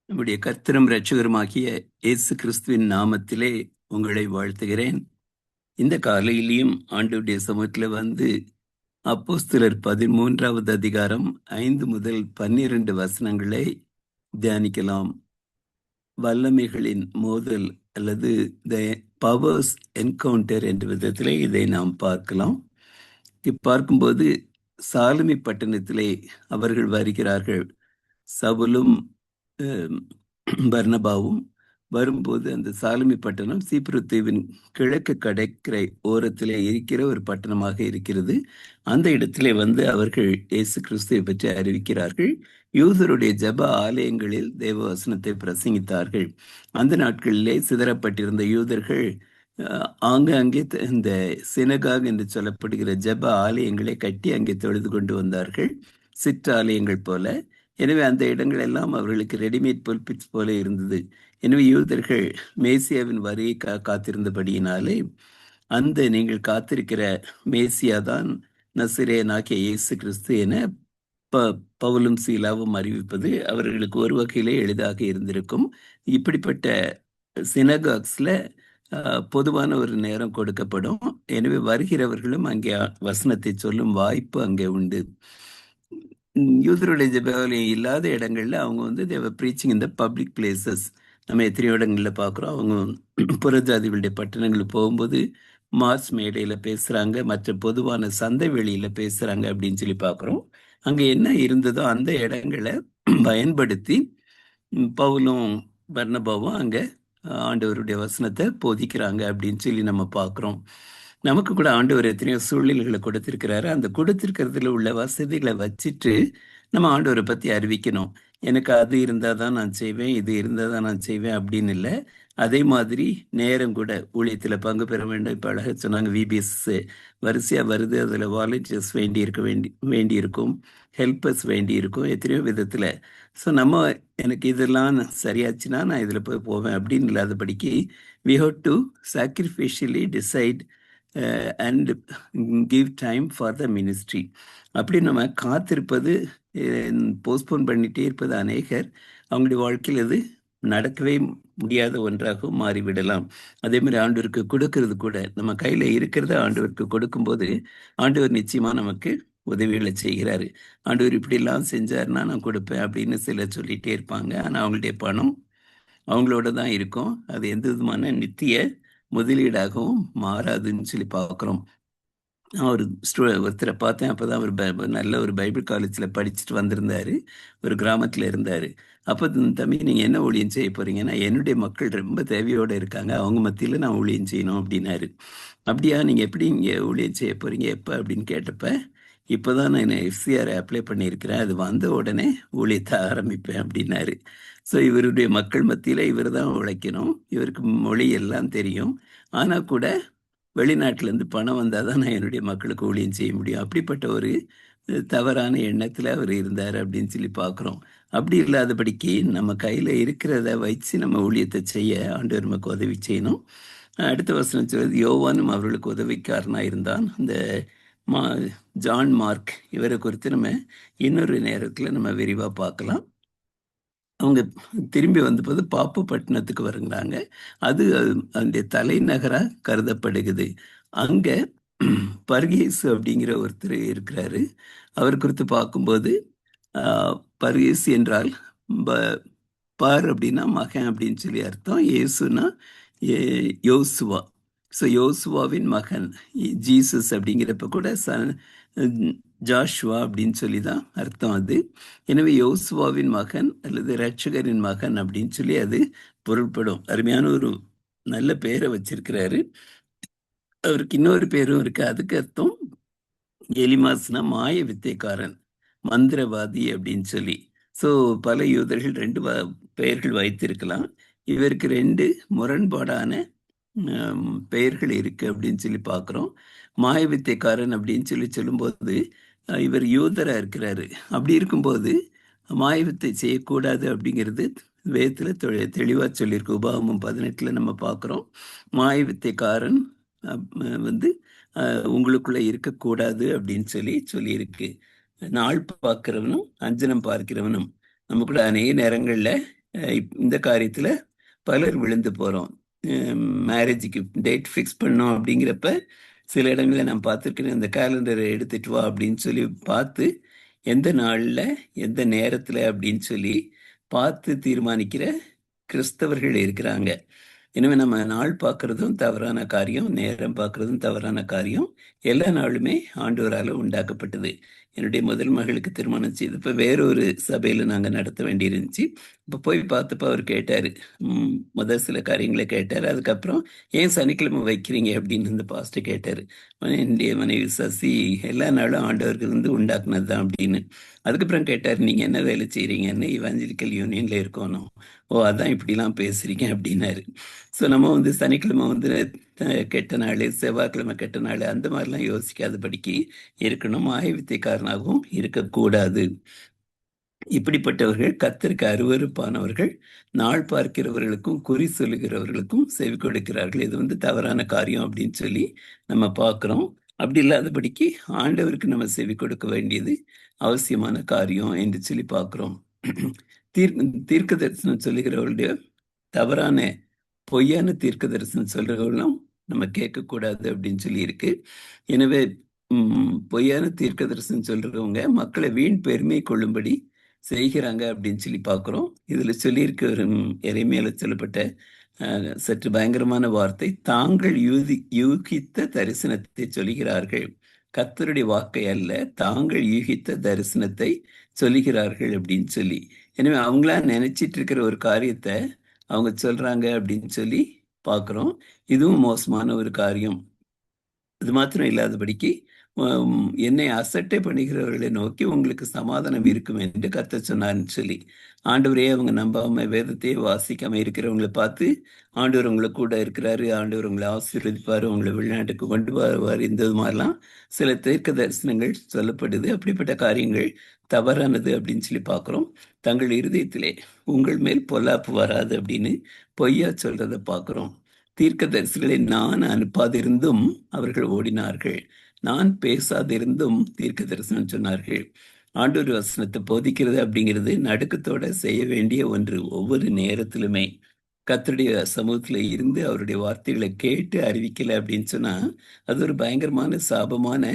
நம்முடைய கர்த்தரும் இரட்சகருமாகிய இயேசு கிறிஸ்துவின் நாமத்திலே உங்களை வாழ்த்துகிறேன். இந்த காலையிலையும் ஆண்டவருடைய சமூகத்தில் வந்து அப்போஸ்தலர் 13வது அதிகாரம் 5 முதல் 12 வசனங்களை தியானிக்கலாம். வல்லமைகளின் மோதல் அல்லது த பவர்ஸ் என்கவுண்டர் என்ற விதத்திலே இதை நாம் பார்க்கலாம். பார்க்கும்போது சாலமி பட்டணத்திலே அவர்கள் வருகிறார்கள். சவுலும் பர்னபாவும் வரும்போது அந்த சாலமி பட்டணம் சீப்ரு தீவின் கிழக்கு கடற்கரை ஓரத்திலே இருக்கிற ஒரு பட்டணமாக இருக்கிறது. அந்த இடத்திலே வந்து அவர்கள் இயேசு கிறிஸ்துவை பற்றி அறிவிக்கிறார்கள். யூதருடைய ஜெப ஆலயங்களில் தேவ வசனத்தை பிரசங்கித்தார்கள். அந்த நாட்களிலே சிதறப்பட்டிருந்த யூதர்கள் ஆங்காங்கே இந்த சினகாக் என்று சொல்லப்படுகிற ஜெப ஆலயங்களை கட்டி அங்கே தொழுது கொண்டு வந்தார்கள், சிற்றாலயங்கள் போல. எனவே அந்த இடங்கள் எல்லாம் அவர்களுக்கு ரெடிமேட் புல்பிட்ஸ் போல இருந்தது. எனவே யூதர்கள் மேசியாவின் வரியை காத்திருந்தபடியினாலே அந்த நீங்கள் காத்திருக்கிற மேசியா தான் நசிரேயனாகிய இயேசு கிறிஸ்து என பவுலும் சீலாவும் அறிவிப்பது அவர்களுக்கு ஒரு வகையிலே எளிதாக இருந்திருக்கும். இப்படிப்பட்ட சினகாக்ஸ்ல பொதுவான ஒரு நேரம் கொடுக்கப்படும். எனவே வருகிறவர்களும் அங்கே வசனத்தை சொல்லும் வாய்ப்பு அங்கே உண்டு. யூதருடைய ஜெபாலயம் இல்லாத இடங்கள்ல அவங்க வந்து தேவ ப்ரீச்சிங் இந்த பப்ளிக் பிளேசஸ் நம்ம எத்தனையோ இடங்களில் பார்க்குறோம். அவங்க புறஜாதிகளுடைய பட்டணங்களுக்கு போகும்போது மாஸ் மேடையில பேசுறாங்க, மற்ற பொதுவான சந்தை வெளியில பேசுறாங்க அப்படின்னு சொல்லி பார்க்குறோம். அங்க என்ன இருந்ததோ அந்த இடங்களை பயன்படுத்தி பவுலும் பர்னபாவும் அங்க ஆண்டவருடைய வசனத்தை போதிக்கிறாங்க அப்படின்னு சொல்லி நம்ம பார்க்குறோம். நமக்கு கூட ஆண்டவர் எத்தனையோ சூழ்நிலைகளை கொடுத்திருக்கிறாரு. அந்த கொடுத்திருக்கிறதுல உள்ள வசதிகளை வச்சுட்டு நம்ம ஆண்டவரை பத்தி அறிவிக்கணும். எனக்கு அது இருந்தால் தான் நான் செய்வேன், இது இருந்தால் தான் நான் செய்வேன் அப்படின்னு இல்லை. அதே மாதிரி நேரம் கூட ஊழியத்தில் பங்கு பெற வேண்டும். இப்போ அழகாக சொன்னாங்க, விபிஎஸ் வரிசையாக வருது, அதில் வாலண்டியர்ஸ் வேண்டி இருக்கும், ஹெல்ப்பர்ஸ் வேண்டி இருக்கும், எத்தனையோ விதத்தில். ஸோ நம்ம எனக்கு இதெல்லாம் சரியாச்சுன்னா நான் இதில் போவேன் அப்படின்னு இல்லாதபடிக்கு we have to sacrificially decide and give time for the ministry. அப்படி நம்ம காத்திருப்பது, போஸ்ட்போன் பண்ணிட்டே இருப்பது அநேகர் அவங்களுடைய வாழ்க்கையில் அது நடக்கவே முடியாத ஒன்றாகவும் மாறிவிடலாம். அதே மாதிரி ஆண்டவருக்கு கொடுக்கறது கூட, நம்ம கையில் இருக்கிறத ஆண்டவருக்கு கொடுக்கும்போது ஆண்டவர் நிச்சயமா நமக்கு உதவிகளை செய்கிறாரு. ஆண்டவர் இப்படிலாம் செஞ்சாருன்னா நான் கொடுப்பேன் அப்படின்னு சிலர் சொல்லிட்டே இருப்பாங்க. ஆனால் அவங்களுடைய பணம் அவங்களோட தான் இருக்கும். அது எந்த விதமான நித்திய முதலீடாகவும் மாறாதுன்னு சொல்லி பார்க்குறோம். நான் ஒருத்தரை பார்த்தேன். அப்போதான் அவர் நல்ல ஒரு பைபிள் காலேஜில் படிச்சுட்டு வந்திருந்தாரு. ஒரு கிராமத்தில் இருந்தார். அப்போ தம்பி நீங்கள் என்ன ஊழியம் செய்ய போகிறீங்கன்னா, என்னுடைய மக்கள் ரொம்ப தேவையோடு இருக்காங்க, அவங்க மத்தியில் நான் ஊழியம் செய்யணும் அப்படின்னாரு. அப்படியா, நீங்கள் எப்படி இங்கே ஊழியம் செய்ய போகிறீங்க, எப்போ அப்படின்னு கேட்டப்ப, இப்போ தான் நான் எஃப்சிஆர் அப்ளை பண்ணியிருக்கிறேன், அது வந்த உடனே ஊழியத்தை ஆரம்பிப்பேன் அப்படின்னாரு. ஸோ இவருடைய மக்கள் மத்தியில் இவர் தான் உழைக்கணும், இவருக்கு மொழி எல்லாம் தெரியும், ஆனால் கூட வெளிநாட்டிலேருந்து பணம் வந்தால் தான் நான் என்னுடைய மக்களுக்கு ஊழியம் செய்ய முடியும். அப்படிப்பட்ட ஒரு தவறான எண்ணத்தில் அவர் இருந்தார் அப்படின்னு சொல்லி பார்க்குறோம். அப்படி இல்லாதபடிக்கு நம்ம கையில் இருக்கிறத வச்சு நம்ம ஊழியத்தை செய்ய ஆண்டவர் நமக்கு உதவி செய்யணும். அடுத்த வசனம் சொல்வது, யோவானும் அவர்களுக்கு உதவிக்காரனாக இருந்தான். அந்த ஜான் மார்க் இவரை குறித்து நம்ம இன்னொரு நேரத்தில் நம்ம விரிவாக பார்க்கலாம். அவங்க திரும்பி வந்தபோது பாப்பு பட்டணத்துக்கு வருங்கிறாங்க. அது அந்த தலைநகராக கருதப்படுகிறது. அங்கே பர்கேசு அப்படிங்கிற ஒருத்தர் இருக்கிறாரு. அவர் குறித்து பார்க்கும்போது பர்கேசு என்றால் பார் அப்படின்னா மகன் அப்படின்னு சொல்லி அர்த்தம். இயேசுனா யோசுவா. ஸோ யோசுவாவின் மகன் ஜீசஸ் அப்படிங்கிறப்ப கூட ஜாஷுவா அப்படின்னு சொல்லி தான் அர்த்தம் அது. எனவே யோசுவாவின் மகன் அல்லது இரட்சகரின் மகன் அப்படின்னு சொல்லி அது பொருள்படும். அருமையான ஒரு நல்ல பேரை வச்சிருக்கிறாரு. அவருக்கு இன்னொரு பேரும் இருக்கு. அதுக்கு அர்த்தம் எலிமாஸ்னா மாய வித்தைக்காரன், மந்திரவாதி அப்படின்னு சொல்லி. ஸோ பல யூதர்கள் 2 பெயர்கள் வைத்திருக்கலாம். இவருக்கு 2 முரண்பாடான பெயர்கள் இருக்கு அப்படின்னு சொல்லி பார்க்குறோம். மாயவித்தைக்காரன் அப்படின்னு சொல்லி சொல்லும்போது இவர் யூதரா இருக்கிறாரு. அப்படி இருக்கும்போது மாயவித்தை செய்யக்கூடாது அப்படிங்கிறது வேதத்தில் தெளிவாக சொல்லியிருக்கு. உபாகமம் 18 நம்ம பார்க்குறோம். மாயவித்தைக்காரன் வந்து உங்களுக்குள்ள இருக்கக்கூடாது அப்படின்னு சொல்லியிருக்கு. நாள் பார்க்கிறவனும் அஞ்சனம் பார்க்கிறவனும் நமக்குள்ள அநேக நேரங்களில் இந்த காரியத்துல பலர் விழுந்து போறோம். மேரேஜுக்கு டேட் ஃபிக்ஸ் பண்ணோம் அப்படிங்கிறப்ப சில இடங்களில் நான் பார்த்துருக்கேன், இந்த கேலண்டரை எடுத்துட்டு வா அப்படின்னு சொல்லி பார்த்து எந்த நாள்ல எந்த நேரத்துல அப்படின்னு சொல்லி பார்த்து தீர்மானிக்கிற கிறிஸ்தவர்கள் இருக்கிறாங்க. எனவே நம்ம நாள் பார்க்கறதும் தவறான காரியம், நேரம் பார்க்கறதும் தவறான காரியம். எல்லா நாளுமே ஆண்டவரால உண்டாக்கப்பட்டது. என்னுடைய முதல் மகளுக்கு திருமணம் செய்தப்ப வேறொரு சபையில நாங்க நடத்த வேண்டியிருந்துச்சு. இப்ப போய் பார்த்தப்ப அவர் கேட்டாரு. முதல் சில காரியங்களை கேட்டாரு. அதுக்கப்புறம் ஏன் சனிக்கிழமை வைக்கிறீங்க அப்படின்னு இந்த பாஸ்டர் கேட்டாரு. என்னுடைய மனைவி சசி எல்லா நாளும் ஆண்டவருக்கு வந்து உண்டாக்குனது தான் அப்படின்னு. அதுக்கப்புறம் கேட்டாரு, நீங்க என்ன வேலை செய்றீங்கன்னு. இவாஞ்சலிக்கல் யூனியன்ல இருக்கணும். ஓ, அதான் இப்படிலாம் பேசுறீங்க அப்படின்னாரு. ஸோ நம்ம வந்து சனிக்கிழமை வந்து கெட்ட நாள், செவ்வாய்க்கிழமை கெட்ட நாள், அந்த மாதிரிலாம் யோசிக்காதபடிக்கு இருக்கணும். ஆயவித்தைக்காரனாகவும் இருக்கக்கூடாது. இப்படிப்பட்டவர்கள் கர்த்தருக்கு அருவருப்பானவர்கள், நாள் பார்க்கிறவர்களுக்கும் குறி சொல்லுகிறவர்களுக்கும் செவி கொடுக்கிறார்கள். இது வந்து தவறான காரியம் அப்படின்னு சொல்லி நம்ம பார்க்கிறோம். அப்படி இல்லாதபடிக்கு ஆண்டவருக்கு நம்ம செவி கொடுக்க வேண்டியது அவசியமான காரியம் என்று சொல்லி பார்க்கிறோம். தீர்க்க தரிசனம் சொல்லுகிறவர்களுடைய தவறான பொய்யான தீர்க்க தரிசனம் சொல்றவர்களும் நம்ம கேட்கக்கூடாது அப்படின்னு சொல்லி இருக்கு. எனவே பொய்யான தீர்க்க தரிசனம் சொல்றவங்க மக்களை வீண் பெருமை கொள்ளும்படி செய்கிறாங்க அப்படின்னு சொல்லி பார்க்கிறோம். இதுல சொல்லியிருக்க எரேமியால சொல்லப்பட்ட சற்று பயங்கரமான வார்த்தை, தாங்கள் யூகித்த தரிசனத்தை சொல்லுகிறார்கள். கர்த்தருடைய வாக்கை அல்ல, தாங்கள் யூகித்த தரிசனத்தை சொல்லுகிறார்கள் அப்படின்னு சொல்லி. எனவே அவங்களா நினைச்சிட்டு இருக்கிற ஒரு காரியத்தை அவங்க சொல்றாங்க அப்படின்னு சொல்லி பார்க்கிறோம். இதுவும் மோசமான ஒரு காரியம். இது மாத்திரம் இல்லாதபடிக்கு என்னை அசட்டை பண்ணுகிறவர்களை நோக்கி உங்களுக்கு சமாதானம் இருக்கும் என்று கர்த்தர் சொன்னார்னு சொல்லி, ஆண்டவரே அவங்க நம்பாம வேதத்தையே வாசிக்காம இருக்கிறவங்களை பார்த்து ஆண்டவர் உங்களை கூட இருக்கிறாரு, ஆண்டவர் உங்களை ஆசீர்வதிப்பாரு, உங்களை வெளிநாட்டுக்கு கொண்டு வருவார், இந்த மாதிரிலாம் சில தீர்க்க தரிசனங்கள் சொல்லப்படுது. அப்படிப்பட்ட காரியங்கள் தவறானது அப்படின்னு சொல்லி பார்க்கிறோம். தங்கள் இருதயத்திலே உங்கள் மேல் பொல்லாப்பு வராது அப்படின்னு பொய்யா சொல்றதை பார்க்கிறோம். தீர்க்க தரிசிகளை நான் அனுப்பாதிருந்தும் அவர்கள் ஓடினார்கள், நான் பேசாதிருந்தும் தீர்க்க தரிசனம் சொன்னார்கள். ஆண்டவர் வசனத்தை போதிக்கிறது அப்படிங்கிறது நடுக்கத்தோட செய்ய வேண்டிய ஒன்று. ஒவ்வொரு நேரத்திலுமே கர்த்தருடைய சமூகத்துல இருந்து அவருடைய வார்த்தைகளை கேட்டு அறிவிக்கல அப்படின்னு சொன்னா அது ஒரு பயங்கரமான சாபமான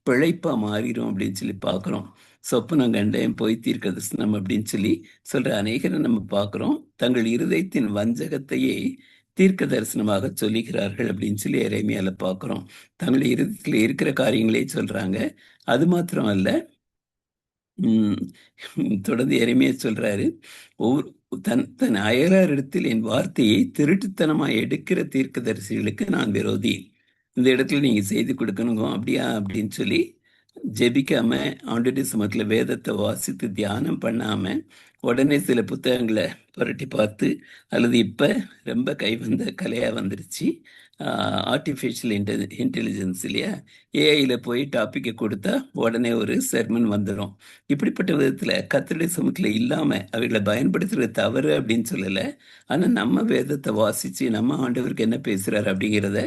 பிழைப்பா மாறிடும் அப்படின்னு சொல்லி பார்க்கிறோம். சொப்பனம் கண்டேன், பொய் தீர்க்க தரிசனம் அப்படின்னு சொல்லி சொல்ற அநேகரை நம்ம பார்க்கிறோம். தங்கள் இருதயத்தின் வஞ்சகத்தையே தீர்க்க தரிசனமாக சொல்லுகிறார்கள் அப்படின்னு சொல்லி எரேமியால பார்க்கிறோம். தங்கள் இருதயத்துல இருக்கிற காரியங்களே சொல்றாங்க. அது மாத்திரம் அல்ல, தொடர்ந்து எரேமியா சொல்றாரு, ஒவ்வொரு தன் அயலாரிடத்தில் என் வார்த்தையை திருட்டுத்தனமா எடுக்கிற தீர்க்கதரிசிகளுக்கு நான் விரோதி. இந்த இடத்துல நீங்க செய்து கொடுக்கணுங்க அப்படியா அப்படின்னு சொல்லி ஜெபிக்காம, ஆண்டுடைய சமத்துல வேதத்தை வாசித்து தியானம் பண்ணாம உடனே சில புத்தகங்களை புரட்டி பார்த்து, அல்லது இப்ப ரொம்ப கை வந்த கலையா வந்துருச்சு ஆர்டிஃபிஷியல் இன்டெலிஜென்ஸ் இல்லையா, ஏஐல போய் டாப்பிக்கை கொடுத்தா உடனே ஒரு செர்மன் வந்துடும். இப்படிப்பட்ட விதத்துல கர்த்தருடைய சமூகத்துல இல்லாம அவைகளை பயன்படுத்துறது தவறு அப்படின்னு சொல்லல. ஆனா நம்ம வேதத்தை வாசிச்சு நம்ம ஆண்டவருக்கு என்ன பேசுறாரு அப்படிங்கிறத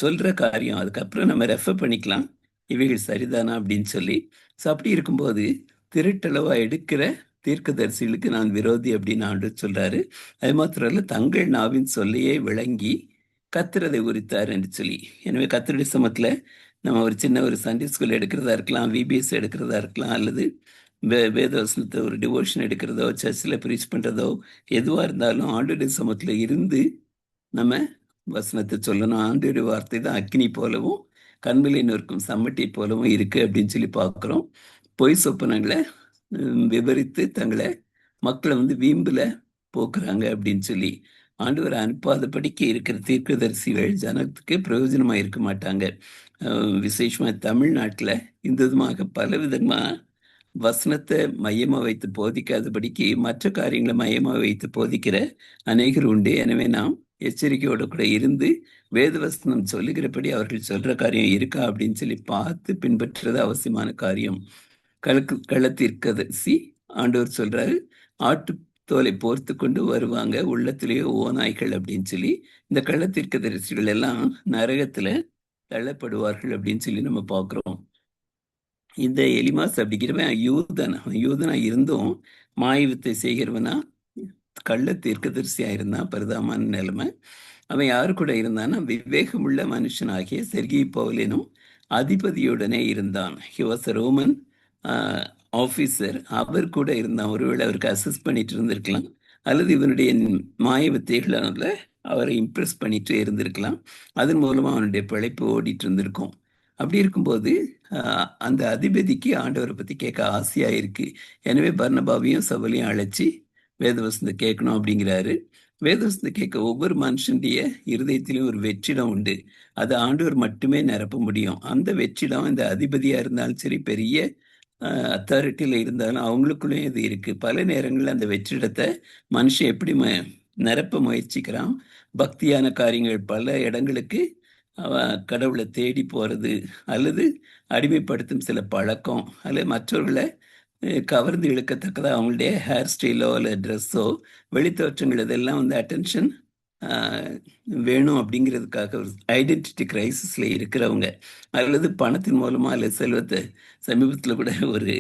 சொல்ற காரியம். அதுக்கப்புறம் நம்ம ரெஃபர் பண்ணிக்கலாம், இவைகள் சரிதானா அப்படின்னு சொல்லி. ஸோ அப்படி இருக்கும்போது திருட்டளவா எடுக்கிற தீர்க்கதரிசிகளுக்கு நான் விரோதி அப்படின்னு ஆண்டவர் சொல்றாரு. அது மாத்திரம் இல்ல, தங்கள் நாவின் சொல்லையே விளங்கி கத்துறதை உரித்தார் என்று சொல்லி. எனவே கர்த்தருடைய சமத்துல நம்ம ஒரு சின்ன ஒரு சண்டே ஸ்கூல் எடுக்கிறதா இருக்கலாம், விபிஎஸ் எடுக்கிறதா இருக்கலாம், அல்லது வேதவசனத்தை ஒரு டிவோஷன் எடுக்கிறதோ, சர்ச்சில் ப்ரீச் பண்றதோ, எதுவா இருந்தாலும் ஆண்டவருடைய சமத்துல இருந்து நம்ம வசனத்தை சொல்லணும். ஆண்டவருடைய வார்த்தை தான் அக்கினி போலவும் கண்மலை நொறுக்கும் சம்மட்டி போலவும் இருக்கு அப்படின்னு சொல்லி பார்க்கிறோம். பொய் சொப்பனங்களை விவரித்து தங்களை மக்களை வந்து வீம்புல போக்குறாங்க அப்படின்னு சொல்லி, ஆண்டவர் அனுப்பாதபடிக்கு இருக்கிற தீர்க்கதரிசிகள் ஜனத்துக்கு பிரயோஜனமா இருக்க மாட்டாங்க. விசேஷமா தமிழ்நாட்டுல இந்த விதமாக பல விதமா வசனத்தை மையமா வைத்து போதிக்காதபடிக்கு மற்ற காரியங்களை மையமா வைத்து போதிக்கிற அநேகர் உண்டு. எனவே நாம் எச்சரிக்கையோட கூட இருந்து வேதவசனம் சொல்லுகிறபடி அவர்கள் சொல்ற காரியம் இருக்கா அப்படின்னு சொல்லி பார்த்து பின்பற்றுறது அவசியமான காரியம். களத்திற்கதரிசி ஆண்டவர் சொல்றாரு, ஆட்டு தோலை போர்த்து கொண்டு வருவாங்க, உள்ளத்திலேயே ஓநாய்கள் அப்படின்னு சொல்லி. இந்த களத்திற்கதரிசிகள் எல்லாம் நரகத்துல தள்ளப்படுவார்கள் அப்படின்னு சொல்லி நம்ம பார்க்கிறோம். இந்த எலிமாஸ் அப்படிங்கிறவன் யூதனா இருந்தும் மாய வித்தை செய்கிறவனா கள்ள தீர்க்கதரிசியா இருந்தான். பரிதாபமான நிலைமை. அவன் யாரு கூட இருந்தான்னா விவேகமுள்ள மனுஷனாகிய செர்கி பவுலினும் அதிபதியுடனே இருந்தான். He was Roman officer. அவர் கூட இருந்தான். ஒருவேளை அவருக்கு அசிஸ்ட் பண்ணிட்டு இருந்திருக்கலாம், அல்லது இவனுடைய மாய வித்தைகளால அவரை இம்ப்ரெஸ் பண்ணிட்டு இருந்திருக்கலாம். அதன் மூலமா அவனுடைய பிழைப்பு ஓடிட்டு இருந்திருக்கும். அப்படி இருக்கும்போது அந்த அதிபதிக்கு ஆண்டவரை பத்தி கேட்க ஆசையா இருக்கு. எனவே பர்னபாவையும் சவுலையும் அழைச்சி வேதவசனத்தை கேட்கணும் அப்படிங்கிறாரு. வேதவசனத்தை கேட்க ஒவ்வொரு மனுஷனுடைய இருதயத்திலும் ஒரு வெற்றிடம் உண்டு. அதை ஆண்டவர் மட்டுமே நிரப்ப முடியும். அந்த வெற்றிடம் இந்த அதிபதியா இருந்தாலும் சரி, பெரிய அத்தாரிட்டியில இருந்தாலும் அவங்களுக்குள்ளேயும் இது இருக்கு. பல நேரங்களில் அந்த வெற்றிடத்தை மனுஷன் எப்படி நிரப்ப முயற்சிக்கிறான். பக்தியான காரியங்கள் பல இடங்களுக்கு கடவுளை தேடி போறது, அல்லது அடிமைப்படுத்தும் சில பழக்கம், அல்லது மற்றவர்களை கவர்ந்து இழுக்கத்தக்கதாக அவங்களுடைய ஹேர் ஸ்டைலோ அல்ல ட்ரெஸ்ஸோ வெளித்தோற்றங்கள் இதெல்லாம் வந்து அட்டென்ஷன் வேணும் அப்படிங்கிறதுக்காக ஒரு ஐடென்டிட்டி கிரைசிஸ்ல இருக்கிறவங்க, அல்லது பணத்தின் மூலமா அல்ல செல்வத்தை. சமீபத்தில் கூட ஒரு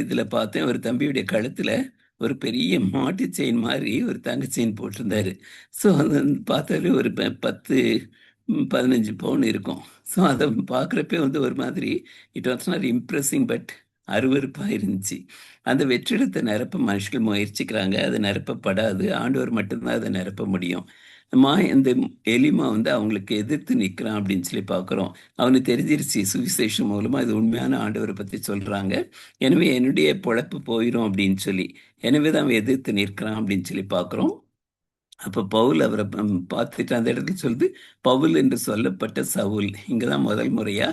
இதில் பார்த்தேன், ஒரு தம்பியுடைய கழுத்தில் ஒரு பெரிய மாட்டு செயின் மாதிரி ஒரு தங்க செயின் போட்டிருந்தாரு. ஸோ அது பார்த்தாலே ஒரு 10-15 பவுன் இருக்கும். ஸோ அதை பார்க்குறப்பே வந்து ஒரு மாதிரி it was not impressing, but அருவருப்பாக இருந்துச்சு. அந்த வெற்றிடத்தை நிரப்ப மனுஷர்கள் முயற்சிக்கிறாங்க, அது நிரப்பப்படாது. ஆண்டவர் மட்டும்தான் அதை நிரப்ப முடியும். இந்த எலிமா வந்து அவங்களுக்கு எதிர்த்து நிற்கிறான் அப்படின்னு சொல்லி பார்க்குறோம். அவனுக்கு தெரிஞ்சிருச்சு சுவிசேஷம் மூலமா இது உண்மையான ஆண்டவரை பற்றி சொல்றாங்க, எனவே என்னுடைய பொழப்பு போயிடும் அப்படின்னு சொல்லி, எனவே தான் அவன் எதிர்த்து நிற்கிறான் அப்படின்னு சொல்லி பார்க்குறோம். அப்போ பவுல் அவரை பார்த்துட்டு அந்த இடத்துல சொல்லுது, பவுல் என்று சொல்லப்பட்ட சவுல். இங்கதான் முதல் முறையா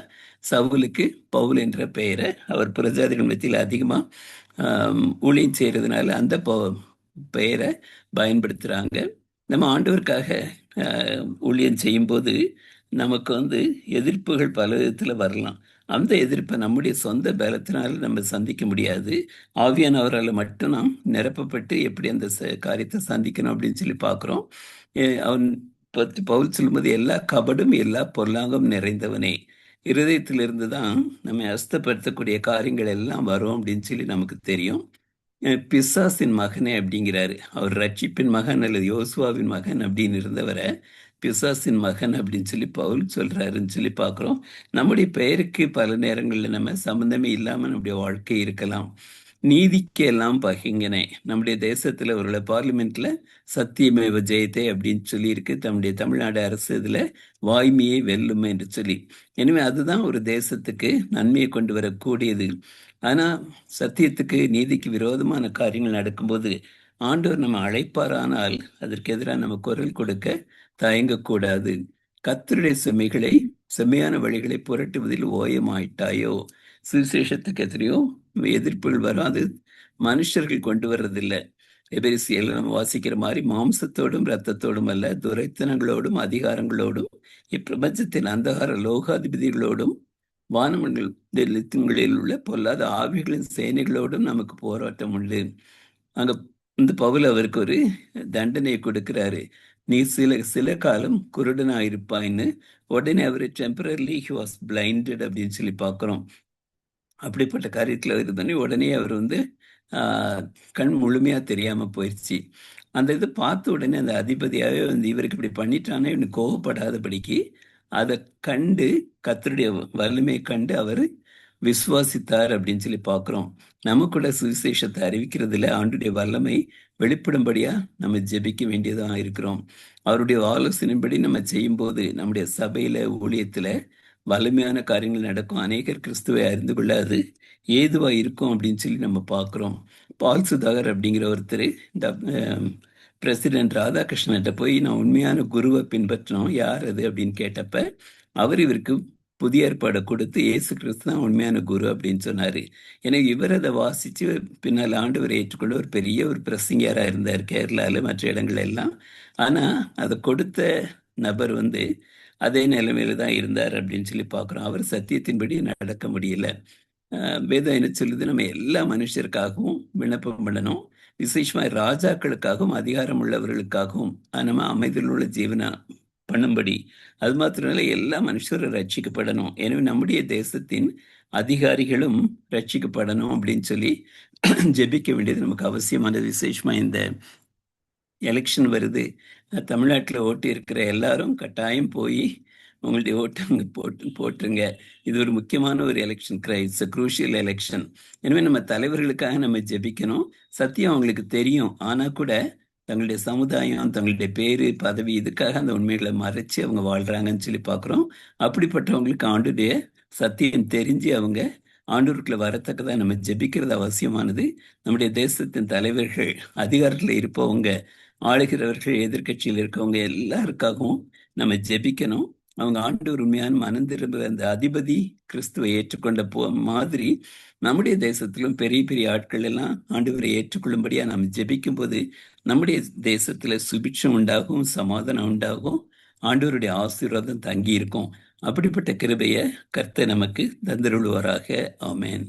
சவுலுக்கு பவுல் என்ற பெயரை அவர் பிரஜாதிகள் மத்தியில் அதிகமா ஊழியம் செய்யறதுனால அந்த பெயரை பயன்படுத்துறாங்க. நம்ம ஆண்டவருக்காக ஊழியம் செய்யும்போது நமக்கு வந்து எதிர்ப்புகள் பல விதத்துல வரலாம். அந்த எதிர்ப்பை நம்முடைய சொந்த பலத்தினால நம்ம சந்திக்க முடியாது. ஆவியானவரால் மட்டும் நாம் நிரப்பப்பட்டு எப்படி அந்த காரியத்தை சந்திக்கணும் அப்படின்னு சொல்லி பார்க்குறோம். அவன் பற்றி பவுல் சொல்லும்போது எல்லா கபடும் எல்லா பொல்லாங்கும் நிறைந்தவனே. இருதயத்திலிருந்து தான் நம்ம அஸ்தப்படுத்தக்கூடிய காரியங்கள் எல்லாம் வரும் அப்படின்னு சொல்லி நமக்கு தெரியும். பிசாசின் மகனே அப்படிங்கிறாரு. அவர் ரட்சிப்பின் மகன் அல்லது யோசுவாவின் மகன் அப்படின்னு இருந்தவரை பிசாசின் மகன் அப்படின்னு சொல்லி பவுல் சொல்றாருன்னு சொல்லி பார்க்குறோம். நம்முடைய பெயருக்கு பல நேரங்களில் நம்ம சம்பந்தமே இல்லாமல் நம்முடைய வாழ்க்கை இருக்கலாம். நீதிக்கு எல்லாம் பகிங்கனே. நம்முடைய தேசத்துல ஒரு பார்லிமெண்ட்ல சத்தியமேவ ஜெயத்தை அப்படின்னு சொல்லி இருக்கு. நம்முடைய தமிழ்நாடு அரசு இதுல வாய்மையை வெல்லும் என்று சொல்லி. எனவே அதுதான் ஒரு தேசத்துக்கு நன்மையை கொண்டு வரக்கூடியது. ஆனா சத்தியத்துக்கு நீதிக்கு விரோதமான காரியங்கள் நடக்கும்போது ஆண்டவர் நம்ம அழைப்பாரானால் அதற்கு எதிராக நம்ம குரல் கொடுக்க தயங்கக்கூடாது. கர்த்தருடைய செம்மையான வழிகளை புரட்டுவதில் ஓயமாயிட்டாயோ. சுவிசேஷத்துக்கு எத்தனையோ எதிர்ப்புகள் வரும், அது மனுஷர்கள் கொண்டு வர்றதில்லை. எபேசியர்ல நம்ம வாசிக்கிற மாதிரி மாம்சத்தோடும் இரத்தத்தோடும் அல்ல, துரைத்தனங்களோடும் அதிகாரங்களோடும் இப்பிரபஞ்சத்தின் அந்தகார லோகாதிபதிகளோடும் வானமண்டலங்களில் உள்ள பொல்லாத ஆவிகளின் சேனைகளோடும் நமக்கு போராட்டம் உண்டு. அங்க இந்த பவுல் அவருக்கு ஒரு தண்டனையை கொடுக்கிறாரு. நீ சில காலம் குருடனாயிருப்பாயின்னு. உடனே அவர் டெம்பரரிலி ஹி வாஸ் பிளைண்டட் அப்படின்னு சொல்லி பார்க்குறோம். அப்படிப்பட்ட காரியத்தில் இது பண்ணி உடனே அவர் வந்து கண் முழுமையா தெரியாம போயிடுச்சு. அந்த இதை பார்த்த உடனே அந்த அதிபதியாவே வந்து இவருக்கு இப்படி பண்ணிட்டானே இவனுக்கு கோவப்படாதபடிக்கு அதை கண்டு கர்த்தருடைய வல்லமையை கண்டு அவர் விசுவாசித்தார் அப்படின்னு சொல்லி பார்க்குறோம். நமக்குள்ள சுவிசேஷத்தை அறிவிக்கிறதுல ஆண்டுடைய வல்லமை வெளிப்படும்படியா நம்ம ஜெபிக்க வேண்டியதாக இருக்கிறோம். அவருடைய ஆலோசனைப்படி நம்ம செய்யும்போது நம்முடைய சபையில ஊழியத்துல வலிமையான காரியங்கள் நடக்கும். அநேகர் கிறிஸ்துவை அறிந்து கொள்ள அது ஏதுவா இருக்கும் அப்படின்னு சொல்லி நம்ம பார்க்குறோம். பால் சுதாகர் அப்படிங்கிற ஒருத்தர் இந்த பிரசிடென்ட் ராதாகிருஷ்ணன்கிட்ட போய் நான் உண்மையான குருவை பின்பற்றணும், யார் அது அப்படின்னு கேட்டப்ப அவர் இவருக்கு புதிய ஏற்பாடை கொடுத்து இயேசு கிறிஸ்து தான் உண்மையான குரு அப்படின்னு சொன்னாரு. எனக்கு இவர் அதை வாசிச்சு பின்னால் ஆண்டவரை ஏற்றுக்கொள்ள ஒரு பெரிய ஒரு பிரசங்கியாரா இருந்தார் கேரளால மற்ற இடங்கள் எல்லாம். ஆனா அதை கொடுத்த நபர் வந்து அதே நிலைமையில தான் இருந்தார் அப்படின்னு சொல்லி பார்க்குறோம். அவர் சத்தியத்தின்படி நடக்க முடியல. வேதம் என்ன சொல்லுது, நம்ம எல்லா மனுஷருக்காகவும் விண்ணப்பம் பண்ணணும், விசேஷமா ராஜாக்களுக்காகவும் அதிகாரம் உள்ளவர்களுக்காகவும் நம்ம அமைதியில் உள்ள ஜீவனா பண்ணும்படி. அது மாத்திரமல்ல, எல்லா மனுஷரும் ரட்சிக்கப்படணும். எனவே நம்முடைய தேசத்தின் அதிகாரிகளும் ரட்சிக்கப்படணும் அப்படின்னு சொல்லி ஜெபிக்க வேண்டியது நமக்கு அவசியமானது. விசேஷமா இந்த எலெக்ஷன் வருது. தமிழ்நாட்டில் ஓட்டு இருக்கிற எல்லாரும் கட்டாயம் போய் உங்களுடைய ஓட்டு அங்கே போட்டுருங்க. இது ஒரு முக்கியமான ஒரு எலெக்ஷன் இட்ஸ் குரூஷியல் எலெக்ஷன். எனவே நம்ம தலைவர்களுக்காக நம்ம ஜெபிக்கணும். சத்தியம் அவங்களுக்கு தெரியும், ஆனால் கூட தங்களுடைய சமுதாயம், தங்களுடைய பேரு பதவி, இதுக்காக அந்த உண்மைகளை மறைச்சு அவங்க வாழ்றாங்கன்னு சொல்லி பார்க்குறோம். அப்படிப்பட்டவங்களுக்கு ஆண்டுடைய சத்தியம் தெரிஞ்சு அவங்க ஆண்டூருக்குள்ள வரத்தக்கதா நம்ம ஜெபிக்கிறது அவசியமானது. நம்முடைய தேசத்தின் தலைவர்கள், அதிகாரத்தில் இருப்பவங்க, ஆளுகிறவர்கள், எதிர்க்கட்சியில் இருக்கவங்க எல்லாருக்காகவும் நம்ம ஜெபிக்கணும். அவங்க ஆண்டவர் உண்மையான மனம் திரும்ப அந்த அதிபதி கிறிஸ்துவை ஏற்றுக்கொண்ட மாதிரி நம்முடைய தேசத்திலும் பெரிய பெரிய ஆட்கள் எல்லாம் ஆண்டவரை ஏற்றுக்கொள்ளும்படியா நம்ம ஜெபிக்கும் போது நம்முடைய தேசத்துல சுபிட்சம் உண்டாகும், சமாதானம் உண்டாகும், ஆண்டவருடைய ஆசீர்வாதம் தங்கி இருக்கும். அப்படிப்பட்ட கிருபையை கர்த்தர் நமக்கு தந்தருள்வாராக. ஆமென்.